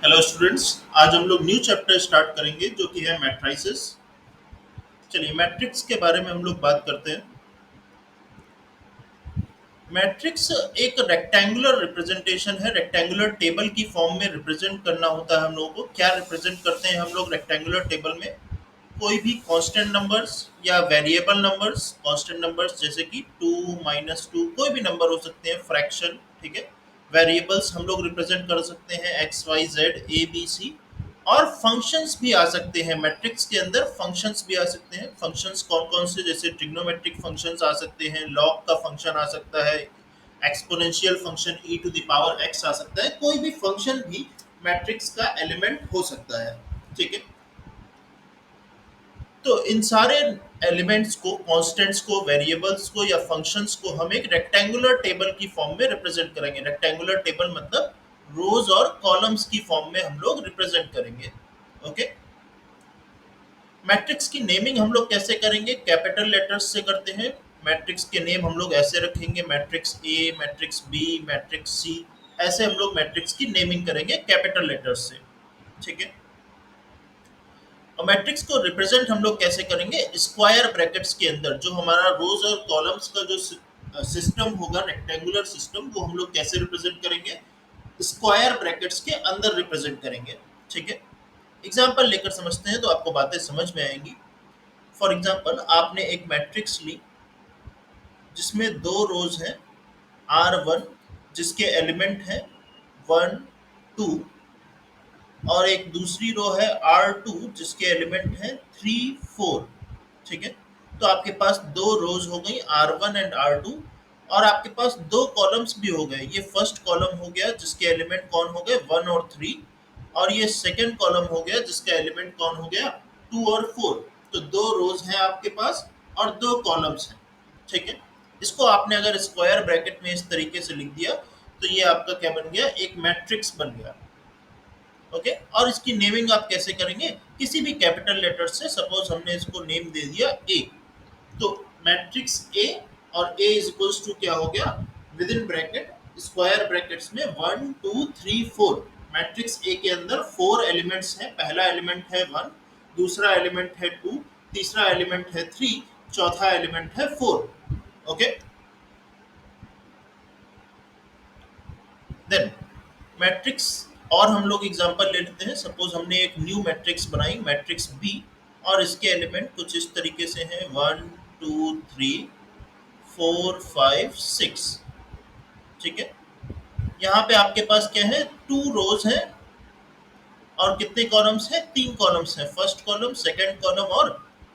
Hello students. आज हम लोग न्यू चैप्टर स्टार्ट करेंगे जो कि है मैट्रिसेस। चलिए मैट्रिक्स के बारे में हम लोग बात करते हैं। मैट्रिक्स एक रेक्टेंगुलर रिप्रेजेंटेशन है। रेक्टेंगुलर टेबल की फॉर्म में रिप्रेजेंट करना होता है हम लोगों को। क्या रिप्रेजेंट करते हैं हम लोग रेक्टेंगुलर टेबल में? कोई भी कांस्टेंट नंबर्स या वेरिएबल नंबर्स। कांस्टेंट नंबर्स जैसे कि 2 - 2, कोई भी नंबर हो सकते हैं, फ्रैक्शन, ठीक है। वेरिएबल्स हम लोग रिप्रेजेंट कर सकते हैं XYZ ABC। और फंक्शंस भी आ सकते हैं मैट्रिक्स के अंदर। फंक्शंस भी आ सकते हैं। फंक्शंस कौन कौन से? जैसे ट्रिग्नोमेट्रिक फंक्शंस आ सकते हैं, लॉग का फंक्शन आ सकता है, एक्सपोनेंशियल फंक्शन e⁻x आ सकता है। कोई भी फंक्शन भी मैट्रिक्स का एलिमेंट हो सकता है, ठीक है। तो इन सारे एलिमेंट्स को, कांस्टेंट्स को, वेरिएबल्स को या फंक्शंस को हम एक रेक्टेंगुलर टेबल की फॉर्म में रिप्रेजेंट करेंगे। रेक्टेंगुलर टेबल मतलब रोज और कॉलम्स की फॉर्म में हम लोग रिप्रेजेंट करेंगे। ओके। मैट्रिक्स की नेमिंग हम लोग कैसे करेंगे? कैपिटल लेटर्स से करते हैं। मैट्रिक्स के नेम हम लोग ऐसे रखेंगे, matrix A, matrix B, matrix C. ऐसे हम लोग मैट्रिक्स की नेमिंग करेंगे कैपिटल लेटर्स से, ठीक है। और मैट्रिक्स को रिप्रेजेंट हम लोग कैसे करेंगे? स्क्वायर ब्रैकेट्स के अंदर। जो हमारा रोज और कॉलम्स का जो सिस्टम होगा, रेक्टेंगुलर सिस्टम, वो हम लोग कैसे रिप्रेजेंट करेंगे? स्क्वायर ब्रैकेट्स के अंदर रिप्रेजेंट करेंगे, ठीक है। एग्जाम्पल लेकर समझते हैं तो आपको बातें समझ में आएंगी। फॉर एग्जाम्पल, आपने एक मैट्रिक्स ली जिसमें दो रोज हैं, R1 जिसके एलिमेंट हैं 1 2, और एक दूसरी रो है R2 जिसके एलिमेंट है 3 4, ठीक है। तो आपके पास दो रोज हो गई R1 एंड R2, और आपके पास दो कॉलम्स भी हो गए। ये फर्स्ट कॉलम हो गया जिसके एलिमेंट कौन हो गए? 1 और 3। और ये सेकंड कॉलम हो गया जिसका एलिमेंट कौन हो गया? 2 और 4। तो दो रोज हैं आपके पास और दो कॉलम्स हैं, ठीक है। इसको आपने अगर स्क्वायर ब्रैकेट में इस तरीके से लिख दिया तो ये आपका क्या बन गया? एक मैट्रिक्स बन गया। ओके। और इसकी नेमिंग आप कैसे करेंगे? किसी भी कैपिटल लेटर से। सपोज हमने इसको नेम दे दिया ए, तो मैट्रिक्स ए, और ए इज इक्वल्स टू क्या हो गया? With in bracket, square brackets में 1 2 3 4। मैट्रिक्स ए के अंदर 4 एलिमेंट्स हैं। पहला एलिमेंट है 1, दूसरा एलिमेंट है 2, तीसरा एलिमेंट है 3, चौथा एलिमेंट है 4। ओके। देन मैट्रिक्स और हम लोग एग्जांपल ले लेते हैं। सपोज हमने एक न्यू मैट्रिक्स बनाई, मैट्रिक्स बी, और इसके एलिमेंट कुछ इस तरीके से हैं 1 2 3 4 5 6, ठीक है। यहाँ पे आपके पास क्या है? 2 रोज हैं और कितने कॉलम्स हैं? 3 कॉलम्स हैं। फर्स्ट कॉलम, सेकंड कॉलम और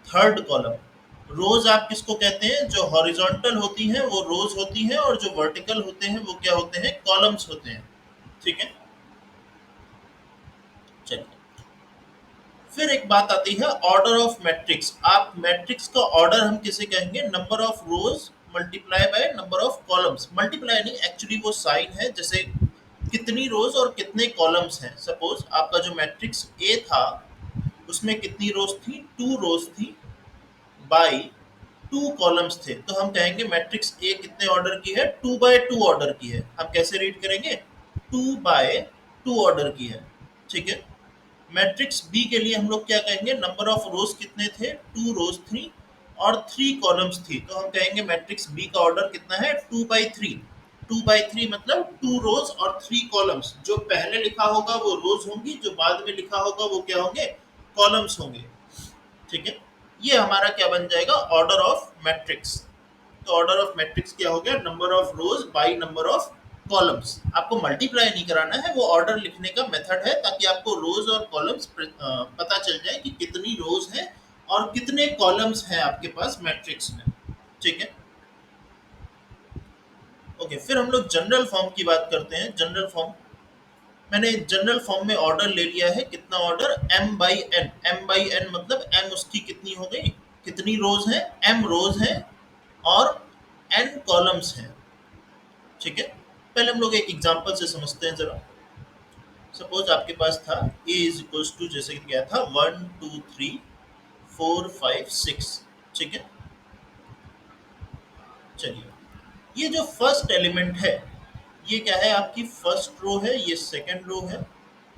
थर्ड कॉलम। रोज आप किसको कहते हैं? जो हॉरिजॉन्टल होती हैं वो रोज होती हैं, और जो वर्टिकल होते हैं वो क्या होते हैं? कॉलम्स होते हैं, ठीक है। चलिए, फिर एक बात आती है ऑर्डर ऑफ मैट्रिक्स। आप मैट्रिक्स का ऑर्डर हम किसे कहेंगे? Number of rose multiply by number of columns. Multiply नहीं, एक्चुअली वो साइन है। जैसे कितनी रोज और कितने कॉलम्स हैं। सपोज आपका जो मैट्रिक्स ए था उसमें कितनी रोज थी? 2 रोज थी बाई 2 कॉलम्स थे। तो हम कहेंगे मैट्रिक्स ए कितने ऑर्डर की है? 2 बाय 2 ऑर्डर की है। हम कैसे रीड करेंगे? 2 बाय 2 ऑर्डर की है, ठीक है। मैट्रिक्स बी के लिए हम लोग क्या कहेंगे? नंबर ऑफ रोज कितने थे? 2 रोज थी और 3 कॉलम्स थी। तो हम कहेंगे मैट्रिक्स बी का ऑर्डर कितना है? 2 बाई 3। 2 बाई 3 मतलब 2 रोज और 3 कॉलम्स। जो पहले लिखा होगा वो रोज होंगी, जो बाद में लिखा होगा वो क्या होंगे? कॉलम्स होंगे, ठीक है। ये हमारा क्या बन जाएगा? Order of matrix. तो ऑर्डर ऑफ मैट्रिक्स क्या हो गया? Number of rows by number of columns. आपको मल्टीप्लाई नहीं कराना है, वो ऑर्डर लिखने का मेथड है ताकि आपको रोज और कॉलम्स पता चल जाए कि कितनी रोज है और कितने कॉलम्स हैं आपके पास मैट्रिक्स में, ठीक है। ओके, फिर हम लोग जनरल फॉर्म की बात करते हैं। जनरल फॉर्म, मैंने जनरल फॉर्म में ऑर्डर ले लिया है। कितना ऑर्डर? m/n। m/n मतलब m उसकी कितनी हो गई? कितनी रोज है? m रोज है और n कॉलम्स हैं, ठीक है। पहले हम लोग एक एग्जांपल से समझते हैं जरा। सपोज आपके पास था a इज इक्वल्स टू, जैसे कि क्या था, 1 2 3 4 5 6, ठीक है। चलिए, ये जो फर्स्ट एलिमेंट है ये क्या है? आपकी फर्स्ट रो है, ये सेकंड रो है,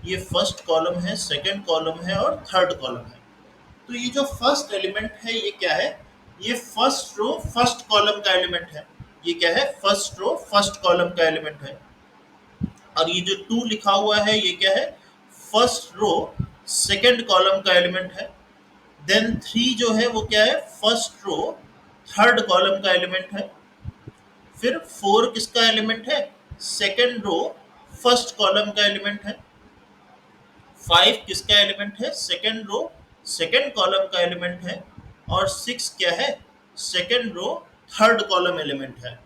ये फर्स्ट कॉलम है, सेकंड कॉलम है और थर्ड कॉलम है। तो ये जो फर्स्ट एलिमेंट है ये क्या है? ये फर्स्ट रो फर्स्ट कॉलम का एलिमेंट है। ये क्या है? फर्स्ट रो फर्स्ट कॉलम का एलिमेंट है। और ये जो 2 लिखा हुआ है ये क्या है? फर्स्ट रो सेकंड कॉलम का एलिमेंट है। देन 3 जो है वो क्या है? फर्स्ट रो थर्ड कॉलम का एलिमेंट है। फिर 4 किसका एलिमेंट है? सेकंड रो फर्स्ट कॉलम का एलिमेंट है। 5 किसका एलिमेंट है? सेकंड रो सेकंड कॉलम का एलिमेंट है। और 6 क्या है? Second row third column element है।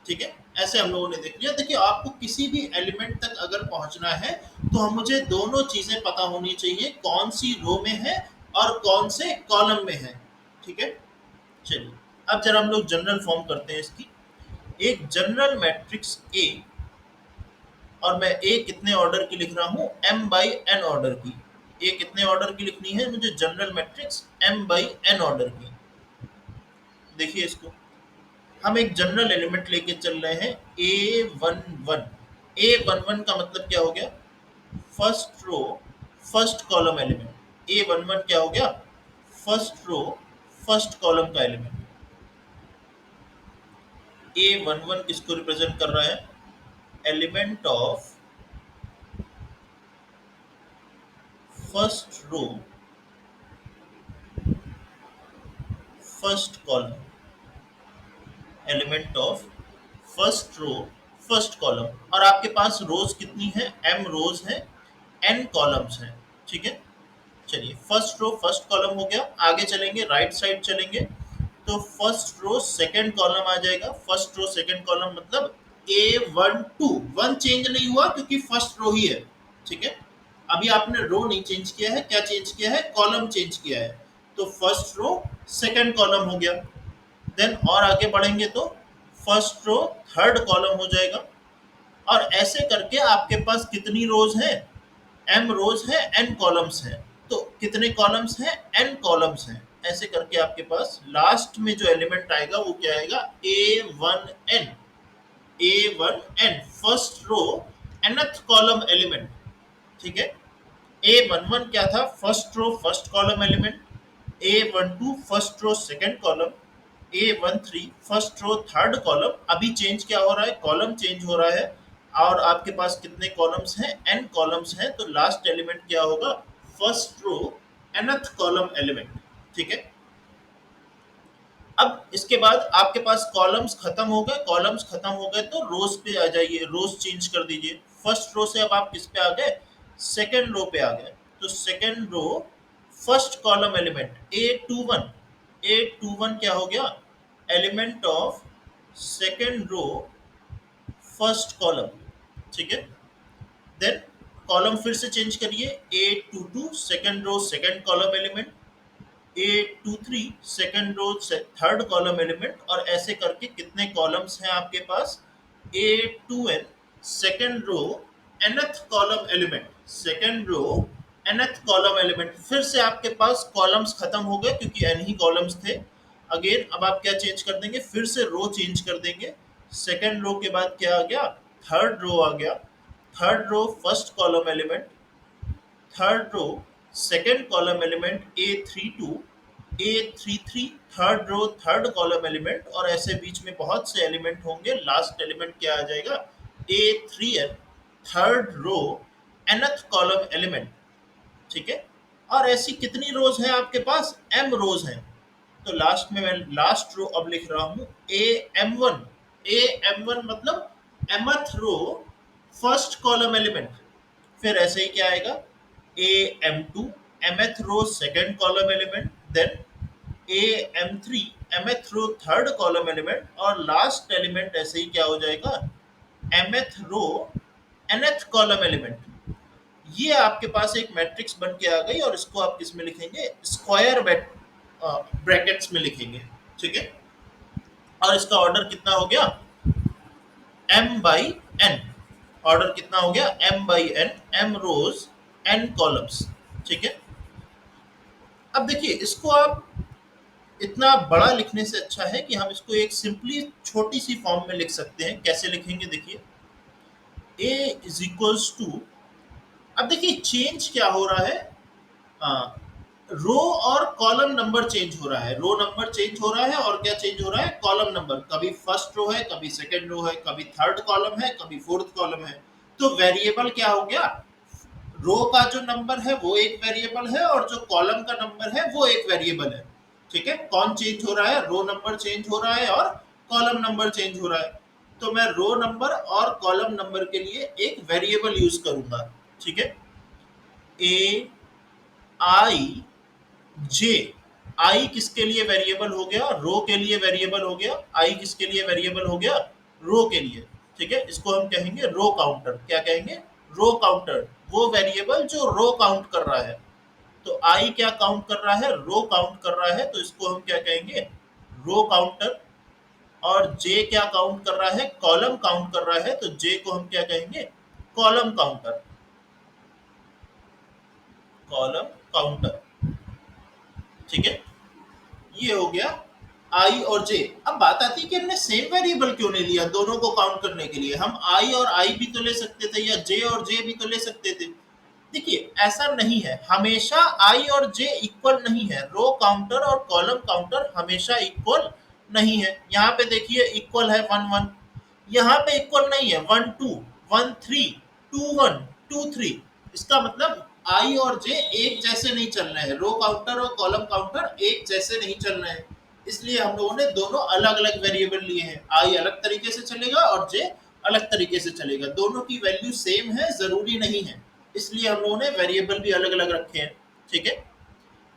ठीक है, ऐसे हम लोगों ने देख लिया। देखिए, आपको किसी भी एलिमेंट तक अगर पहुंचना है तो हम मुझे दोनों चीजें पता होनी चाहिए, कौन सी रो में है और कौन से कॉलम में है। ठीक है, चलिए अब जरा हम लोग जनरल फॉर्म करते हैं इसकी। एक जनरल मैट्रिक्स ए, और मैं ए कितने ऑर्डर की लिख रहा हूँ? एम बाई एन ऑर्डर की। ए कितने ऑर्डर की लिखनी है मुझे? General matrix M by N order की। देखिए इसको, हम एक जनरल एलिमेंट लेके चल रहे हैं A11। A11 का मतलब क्या हो गया? First row first column element. A11 क्या हो गया? फर्स्ट रो फर्स्ट कॉलम का एलिमेंट। A11 किसको रिप्रेजेंट कर रहा है? Element of first row first column. Element of first row first column. और आपके पास रोज कितनी है? m रोज है, n कॉलम्स हैं। ठीक है, चलिए फर्स्ट रो फर्स्ट कॉलम हो गया। आगे चलेंगे, राइट साइड चलेंगे तो फर्स्ट रो सेकंड कॉलम आ जाएगा। फर्स्ट रो सेकंड कॉलम मतलब A12। वन चेंज नहीं हुआ क्योंकि फर्स्ट रो ही है। ठीक है, अभी आपने रो नहीं चेंज किया है, क्या चेंज किया है? कॉलम चेंज किया है। तो फर्स्ट रो सेकंड कॉलम हो गया। देन और आगे बढ़ेंगे तो फर्स्ट रो थर्ड कॉलम हो जाएगा। और ऐसे करके आपके पास कितनी रोज हैं? m रोज है, n कॉलम्स हैं। तो कितने कॉलम्स हैं? n कॉलम्स हैं। ऐसे करके आपके पास लास्ट में जो एलिमेंट आएगा वो क्या आएगा? A1n। A1n first row nth column element. ठीक है, A11 क्या था? First row first column element. A12 first row second column. A13 first row third column. अभी चेंज क्या हो रहा है? कॉलम चेंज हो रहा है। और आपके पास कितने कॉलम्स हैं? n कॉलम्स हैं। तो लास्ट एलिमेंट क्या होगा? First row nth column element. ठीक है, अब इसके बाद आपके पास कॉलम्स खत्म हो गए। कॉलम्स खत्म हो गए तो रोज पे आ जाइए, रोज चेंज कर दीजिए। फर्स्ट रो से अब आप किस पे आ गए? सेकंड रो पे आ गए। तो second row first column element A21। A21 क्या हो गया? Element of second row first column. ठीक है, देन कॉलम फिर से चेंज करिए। A22 second row second column element. A23 second row third column element. और ऐसे करके कितने कॉलम्स हैं आपके पास? A2n second row nth column element. Second row nth column element. फिर से आपके पास कॉलम्स खत्म हो गए क्योंकि n ही कॉलम्स थे। अगेन अब आप क्या चेंज कर देंगे? फिर से रो चेंज कर देंगे। सेकंड रो के बाद क्या आ गया? थर्ड रो आ गया। Third row first column element. Third row second column element A32। A33 third row third column element. और ऐसे बीच में बहुत से एलिमेंट होंगे। लास्ट एलिमेंट क्या आ जाएगा? A3n third row nth column element. ठीक है, और ऐसी कितनी रोज है आपके पास? m रोज हैं। तो लास्ट में मैं लास्ट रो अब लिख रहा हूं AM1। AM1 मतलब mth row first column element. फिर ऐसे ही क्या आएगा? AM2 mth row second column element. Then AM3 mth row third column element. और लास्ट एलिमेंट ऐसे ही क्या हो जाएगा? mth row nth column element. ये आपके पास एक मैट्रिक्स बन के आ गई। और इसको आप किस में लिखेंगे? स्क्वायर ब्रैकेट्स में लिखेंगे। ठीक है, और इसका ऑर्डर कितना हो गया? m by n। ऑर्डर कितना हो गया? m by n। m rows n columns. ठीक है, अब देखिए इसको आप इतना बड़ा लिखने से अच्छा है कि हम इसको एक सिंपली छोटी सी फॉर्म में लिख सकते हैं। कैसे लिखेंगे? देखिए, A इज इक्वल्स टू, अब देखिए चेंज क्या हो रहा है, रो और कॉलम नंबर चेंज हो रहा है, रो नंबर चेंज हो रहा है और क्या चेंज हो रहा है, कॉलम नंबर। कभी फर्स्ट रो है, कभी सेकंड रो है, कभी थर्ड कॉलम है, कभी फोर्थ कॉलम है। तो वेरिएबल क्या हो गया, रो का जो नंबर है वो एक वेरिएबल है और जो कॉलम का नंबर है वो एक वेरिएबल है। ठीक है, कौन चेंज हो रहा है, रो नंबर चेंज हो रहा है और कॉलम नंबर चेंज हो रहा है। तो मैं रो नंबर और कॉलम नंबर के लिए एक वेरिएबल यूज करूंगा। ठीक है, ए आई जे, आई किसके लिए वेरिएबल हो गया, रो के लिए वेरिएबल हो गया। आई किसके लिए वेरिएबल हो गया, रो के लिए। ठीक है, इसको हम कहेंगे रो काउंटर। क्या कहेंगे, रो काउंटर, वो वेरिएबल जो रो काउंट कर रहा है। तो आई क्या काउंट कर रहा है, रो काउंट कर रहा है, तो इसको हम क्या कहेंगे, रो काउंटर। और जे क्या काउंट कर रहा है, कॉलम काउंट कर रहा है, तो जे को हम क्या कहेंगे, कॉलम काउंटर, कॉलम काउंटर। ठीक है, ये हो गया आई और जे। अब बात आती है कि हमने सेम वेरिएबल क्यों नहीं लिया दोनों को काउंट करने के लिए, हम आई और आई भी तो ले सकते थे या जे और जे भी तो ले सकते थे। देखिए ऐसा नहीं है, हमेशा आई और जे इक्वल नहीं है, रो काउंटर और कॉलम काउंटर हमेशा इक्वल नहीं है। यहाँ पे देखिए इक्वल है 1 1, यहाँ पे इक्वल नहीं है 1 2, 1 3, 2 1, 2 3। इसका मतलब आई और जे एक जैसे नहीं चल रहे हैं, रो काउंटर और कॉलम काउंटर एक जैसे नहीं चल रहे हैं। इसलिए हम लोगों ने दोनों अलग अलग वेरिएबल लिए हैं, आई अलग तरीके से चलेगा और जे अलग तरीके से चलेगा। दोनों की वैल्यू सेम है जरूरी नहीं है, इसलिए हम लोगों ने वेरिएबल भी अलग अलग रखे हैं। ठीक है,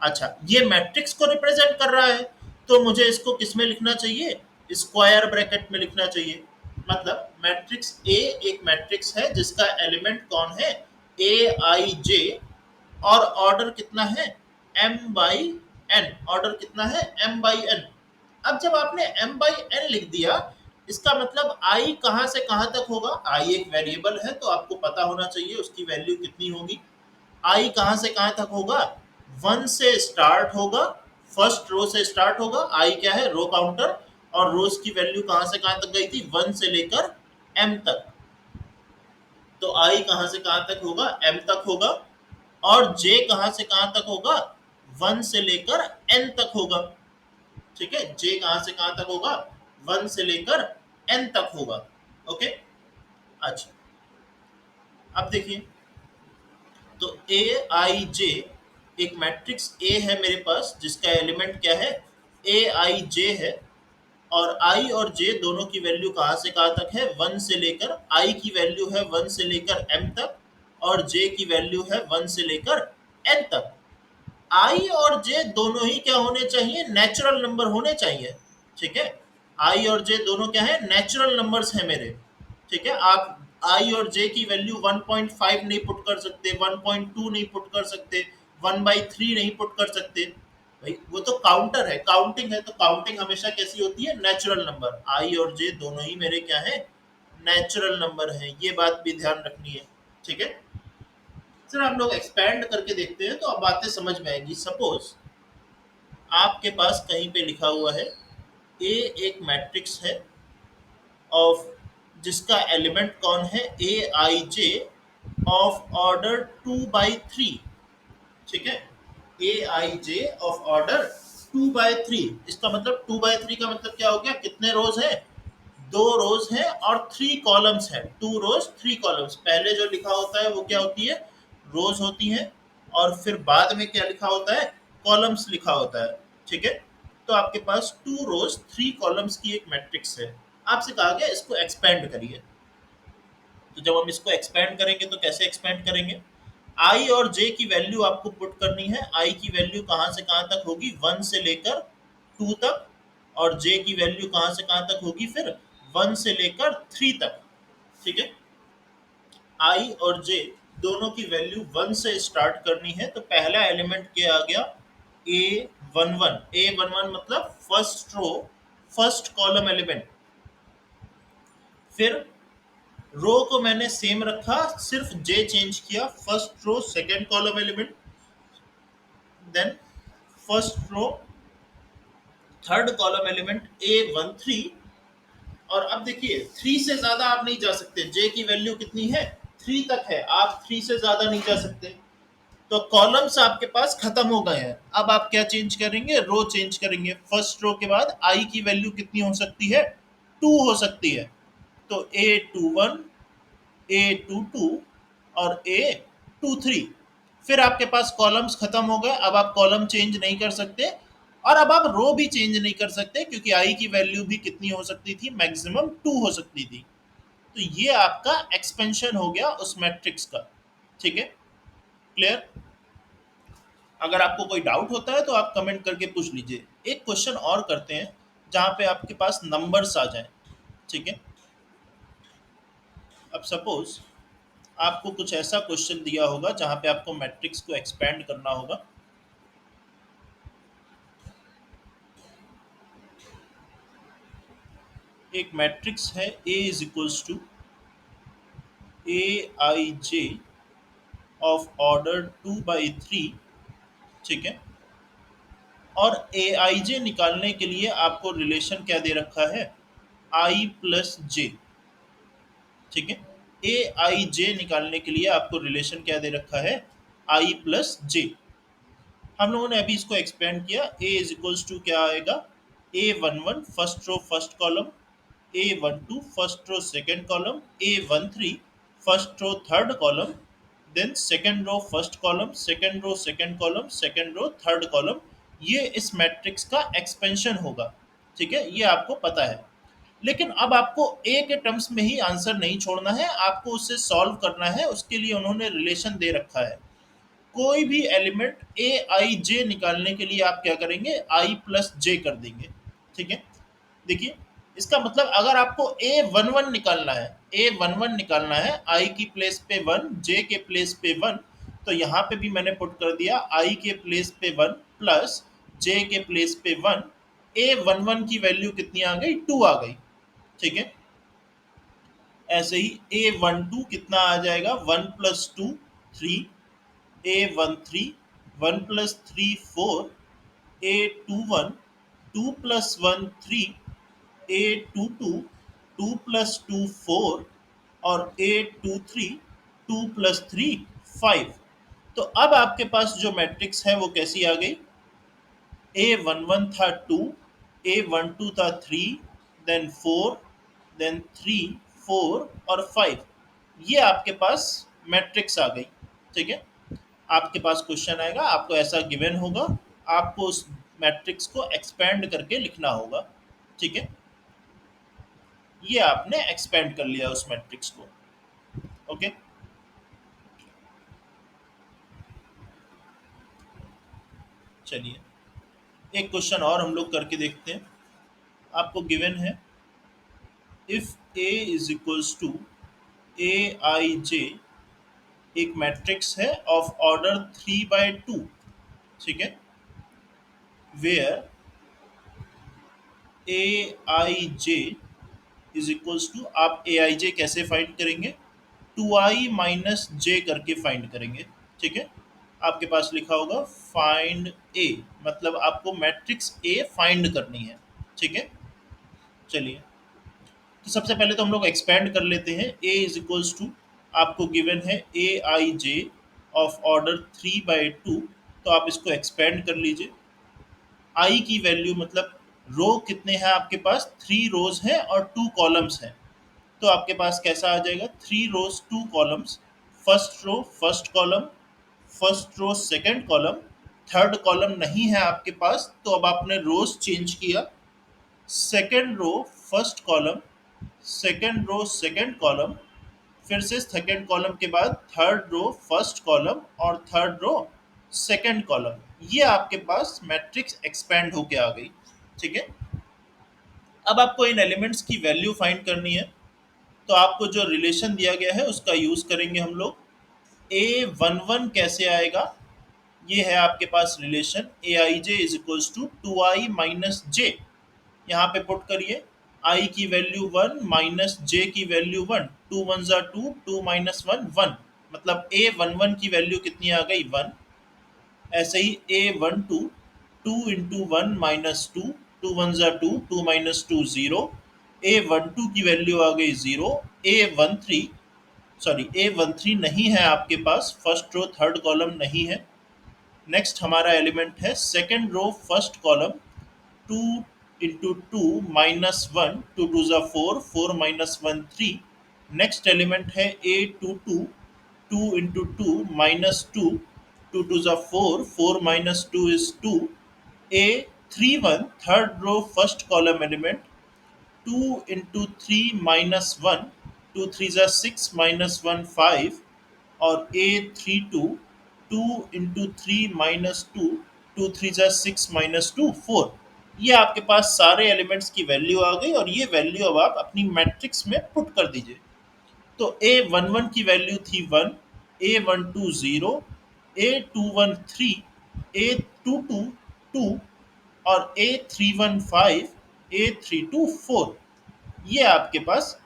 अच्छा ये मैट्रिक्स को रिप्रेजेंट कर रहा है, तो मुझे इसको किस में लिखना चाहिए, स्क्वायर ब्रैकेट में लिखना चाहिए। मतलब मैट्रिक्स ए एक मैट्रिक्स है जिसका एलिमेंट कौन है, ए आई जे, और ऑर्डर कितना है, एम बाई एन। ऑर्डर कितना है, एम बाई एन। अब जब आपने m बाई एन लिख दिया, इसका मतलब i कहां से कहां तक होगा, i एक वेरिएबल है तो आपको पता होना चाहिए उसकी वैल्यू कितनी होगी। i कहां से कहां तक होगा, 1 से स्टार्ट होगा, फर्स्ट रो से स्टार्ट होगा। i क्या है, रो काउंटर, और रोज की वैल्यू कहां से कहां तक गई थी, 1 से लेकर m तक। तो i कहां से कहां तक होगा, m तक होगा। और j कहां से कहां तक होगा, 1 से लेकर n तक होगा। ठीक है, j कहां से कहां तक होगा, 1 से लेकर n तक होगा। ओके, अच्छा अब देखिए, तो ए आई जे एक मैट्रिक्स ए है मेरे पास जिसका एलिमेंट क्या है, ए आई जे है। और आई और जे दोनों की वैल्यू कहां से कहां तक है, 1 से लेकर, आई की वैल्यू है 1 से लेकर m तक, और जे की वैल्यू है 1 से लेकर n तक। आई और जे दोनों ही क्या होने चाहिए, नेचुरल नंबर होने चाहिए। ठीक है, आई और जे दोनों क्या है, नेचुरल नंबर्स हैं मेरे। ठीक है, आप आई और जे की वैल्यू 1.5 नहीं पुट कर सकते, 1.2 नहीं पुट कर सकते, 1/3 नहीं पुट कर सकते। भाई वो तो काउंटर है, काउंटिंग है, तो काउंटिंग हमेशा कैसी होती है, नेचुरल नंबर। आई और जे दोनों ही मेरे क्या है, नेचुरल नंबर है, ये बात भी ध्यान रखनी है। ठीक है, सर हम लोग एक्सपैंड करके देखते हैं तो अब बातें समझ में आएंगी। सपोज आपके पास कहीं पे लिखा हुआ है ए एक मैट्रिक्स है ऑफ, जिसका एलिमेंट कौन है, ए आई जे, ऑफ ऑर्डर 2/3। ठीक है, ए आई जे ऑफ ऑर्डर 2/3। इसका मतलब 2/3 का मतलब क्या हो गया, कितने रोज है, 2 रोज है और 3 कॉलम्स है। 2 रोज 3 कॉलम्स, पहले जो लिखा होता है वो क्या होती है, रोज होती है, और फिर बाद में क्या लिखा होता है, कॉलम्स लिखा होता है। ठीक है, तो आपके पास 2 रोज 3 कॉलम्स की एक मैट्रिक्स है। आपसे कहा गया इसको एक्सपेंड करिए। तो जब हम इसको एक्सपेंड करेंगे तो कैसे एक्सपेंड करेंगे, आई और जे की वैल्यू आपको पुट करनी है। आई की वैल्यू कहां से कहां तक होगी, 1 से लेकर 2 तक, और जे की वैल्यू कहां से कहां तक होगी, फिर 1 से लेकर 3 तक। ठीक है, आई और जे दोनों की वैल्यू 1 से स्टार्ट करनी है, तो पहला एलिमेंट क्या आ गया, A11। A11 मतलब first row first column element. फिर रो को मैंने सेम रखा, सिर्फ जे चेंज किया, first row second column element, then first row third column element A13। और अब देखिए 3 से ज्यादा आप नहीं जा सकते, जे की वैल्यू कितनी है, 3 तक है, आप 3 से ज्यादा नहीं जा सकते। तो कॉलम्स आपके पास खत्म हो गए हैं। अब आप क्या चेंज करेंगे, रो चेंज करेंगे। फर्स्ट रो के बाद आई की वैल्यू कितनी हो सकती है, 2 हो सकती है। तो A21, A22 और A23। फिर आपके पास कॉलम्स खत्म हो गए। अब आप कॉलम चेंज नहीं कर सकते और अब आप रो भी चेंज नहीं कर सकते, क्योंकि आई की वैल्यू भी कितनी हो सकती थी, मैक्सिमम 2 हो सकती थी। तो ये आपका एक्सपेंशन हो गया उस मैट्रिक्स का। ठीक है, क्लियर। अगर आपको कोई डाउट होता है तो आप कमेंट करके पूछ लीजिए। एक क्वेश्चन और करते हैं जहाँ पे आपके पास नंबर्स आ जाए। ठीक है, अब सपोज आपको कुछ ऐसा क्वेश्चन दिया होगा जहाँ पे आपको मैट्रिक्स को एक्सपेंड करना होगा। एक मैट्रिक्स है A is equals to AIJ of order 2/3। ठीक है, और AIJ निकालने के लिए आपको रिलेशन क्या दे रखा है, I प्लस जे। ठीक है, AIJ निकालने के लिए आपको रिलेशन क्या दे रखा है, I प्लस जे। हम लोगों ने अभी इसको एक्सपेंड किया। A इज इक्वल्स टू क्या आएगा, A11 first row first column, A12 first row second column, A13 first row third column, then second row first column, second row second column, second row third column. ये इस matrix का expansion होगा। ठीक है, ये आपको पता है। लेकिन अब आपको ए के टर्म्स में ही आंसर नहीं छोड़ना है, आपको उससे सॉल्व करना है। उसके लिए उन्होंने रिलेशन दे रखा है। कोई भी एलिमेंट ए आई जे निकालने के लिए आप क्या करेंगे, आई प्लस जे कर देंगे। ठीक है, देखिए इसका मतलब अगर आपको A11 निकालना है, A11 निकालना है, आई की प्लेस पे 1, जे के प्लेस पे 1, तो यहाँ पे भी मैंने पुट कर दिया आई के प्लेस पे 1 प्लस जे के प्लेस पे 1। A11 की वैल्यू कितनी आ गई, 2 आ गई। ठीक है, ऐसे ही A12 कितना आ जाएगा, 1 plus 2 3, A13 1 plus 3 4, A21 2 plus 1 3, A22 2 plus 2 4 और A23 2 प्लस 3 5। तो अब आपके पास जो मैट्रिक्स है वो कैसी आ गई, A11 था 2, A12 था 3, देन 4, देन 3 4 और 5। ये आपके पास मैट्रिक्स आ गई। ठीक है, आपके पास क्वेश्चन आएगा, आपको ऐसा गिवन होगा, आपको उस मैट्रिक्स को एक्सपेंड करके लिखना होगा। ठीक है, ये आपने एक्सपेंड कर लिया उस मैट्रिक्स को। ओके, चलिए एक क्वेश्चन और हम लोग करके देखते हैं। आपको गिवन है if A is equals to AIJ, एक मैट्रिक्स है ऑफ ऑर्डर 3/2। ठीक है, where AIJ is equals to, आप AIJ कैसे फाइंड करेंगे, 2i माइनस जे करके फाइंड करेंगे। ठीक है, आपके पास लिखा होगा फाइंड ए, मतलब आपको मैट्रिक्स ए फाइंड करनी है। ठीक है, चलिए तो सबसे पहले तो हम लोग एक्सपेंड कर लेते हैं। ए इज इक्वल्स टू, आपको गिवन है AIJ ऑफ ऑर्डर 3/2, तो आप इसको एक्सपेंड कर लीजिए। आई की वैल्यू मतलब रो कितने हैं आपके पास, 3 रोज हैं और 2 कॉलम्स हैं। तो आपके पास कैसा आ जाएगा, 3 rows 2 columns, first row first column, first row second column, third column नहीं है आपके पास, तो अब आपने रोज चेंज किया। Second row first column, second row second column, फिर से सेकंड कॉलम के बाद थर्ड रो फर्स्ट कॉलम और थर्ड रो सेकंड कॉलम। ये आपके पास मैट्रिक्स एक्सपेंड होके आ गई। ठीक है, अब आपको इन एलिमेंट्स की वैल्यू फाइंड करनी है। तो आपको जो रिलेशन दिया गया है उसका यूज करेंगे हम लोग। A11 कैसे आएगा, ये है आपके पास relation AIJ is equals to 2i minus J. यहाँ पे पुट करिए, i की वैल्यू 1 माइनस जे की वैल्यू 1, 2 1 जा 2, 2 माइनस 1 1, मतलब A11 की वैल्यू कितनी आ गई, 1। ऐसे ही A12 2 इंटू 1 माइनस 2, 2 1 जा 2, 2 माइनस 2 0, A12 की वैल्यू आ गई 0। A13 सॉरी A13 नहीं है आपके पास, फर्स्ट रो थर्ड कॉलम नहीं है। नेक्स्ट हमारा एलिमेंट है second row first column, 2 into 2 minus 1, 2 2 is 4, 4 minus 1 3। Next element है A22, 2 into 2 minus 2, 2 2 is 4, 4 minus 2 is 2। A31 third row first column element, 2 into 3 minus 1, 2 3 is 6 minus 1 5। और A32, 2 into 3 minus 2, 2 3 is 6 minus 2 4। ये आपके पास सारे elements की value आ गई और ये value अब आप अपनी मैट्रिक्स में पुट कर दीजिए। तो A11 की वैल्यू थी 1, A12 0, A21 3, A22 2 और A31 5, A32 4। ये आपके पास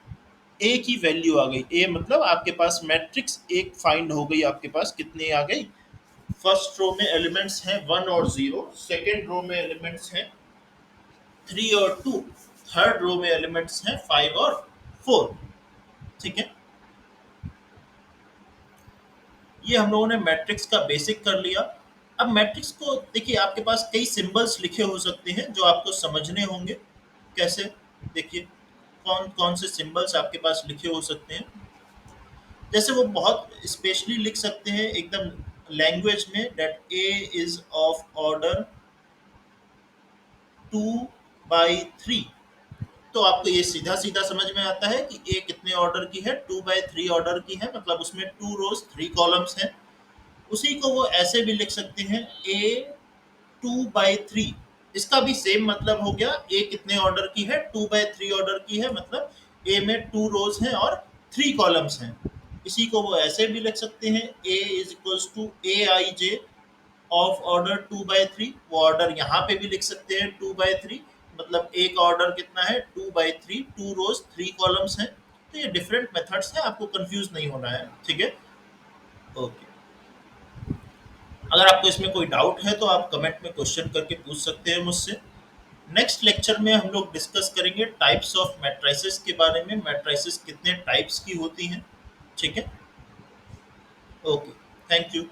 ए की वैल्यू आ गई। ए मतलब आपके पास मैट्रिक्स एक फाइंड हो गई, आपके पास कितनी आ गई। फर्स्ट रो में एलिमेंट्स हैं 1 और 0, सेकेंड रो में एलिमेंट्स हैं 3 और 2, थर्ड रो में एलिमेंट्स हैं 5 और 4। ठीक है, ये हम लोगों ने मैट्रिक्स का बेसिक कर लिया। अब मैट्रिक्स को देखिए, आपके पास कई सिंबल्स लिखे हो सकते हैं जो आपको समझने होंगे। कैसे, देखिए कौन कौन से सिंबल्स आपके पास लिखे हो सकते हैं। जैसे वो बहुत स्पेशली लिख सकते हैं एकदम लैंग्वेज में, that A is of order 2/3। तो आपको ये सीधा सीधा समझ में आता है कि ए कितने ऑर्डर की है, 2/3 ऑर्डर की है, मतलब उसमें 2 रोज 3 कॉलम्स हैं। उसी को वो ऐसे भी लिख सकते हैं, ए 2/3। इसका भी सेम मतलब हो गया, ए कितने ऑर्डर की है, 2/3 ऑर्डर की है, मतलब ए में 2 रोज हैं और 3 कॉलम्स हैं। इसी को वो ऐसे भी लिख सकते हैं, A is equals to AIJ of order 2/3। वो ऑर्डर यहाँ पे भी लिख सकते हैं 2/3, मतलब ए का ऑर्डर कितना है 2/3, 2 रोज 3 कॉलम्स हैं। तो ये डिफरेंट मेथड्स हैं, आपको कंफ्यूज नहीं होना है। ठीक है, ओके। अगर आपको इसमें कोई डाउट है तो आप कमेंट में क्वेश्चन करके पूछ सकते हैं मुझसे। नेक्स्ट लेक्चर में हम लोग डिस्कस करेंगे टाइप्स ऑफ मैट्रिसेस के बारे में, मैट्रिसेस कितने टाइप्स की होती हैं। ठीक है, ओके, थैंक यू।